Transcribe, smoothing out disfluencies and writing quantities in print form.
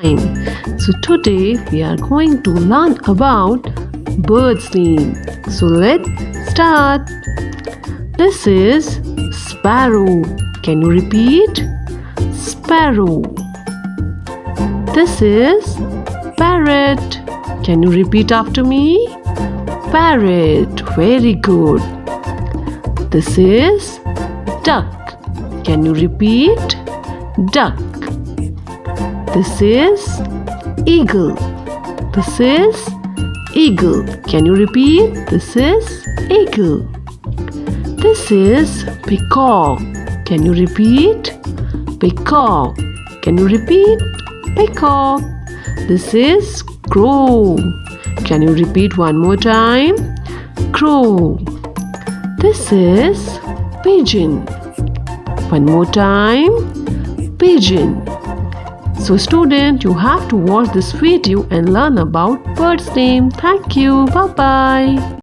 Fine. So today we are going to learn about bird's name. So let's start. This is sparrow. Can you repeat? Sparrow. This is parrot. Can you repeat after me? Parrot. Very good. This is duck. Can you repeat? Duck. This is eagle. This is eagle. Can you repeat? This is eagle. This is peacock. Can you repeat? Peacock. Can you repeat? Peacock. This is crow. Can you repeat one more time? Crow. This is pigeon. One more time. Pigeon. So student, you have to watch this video and learn about bird's name. Thank you. Bye-bye.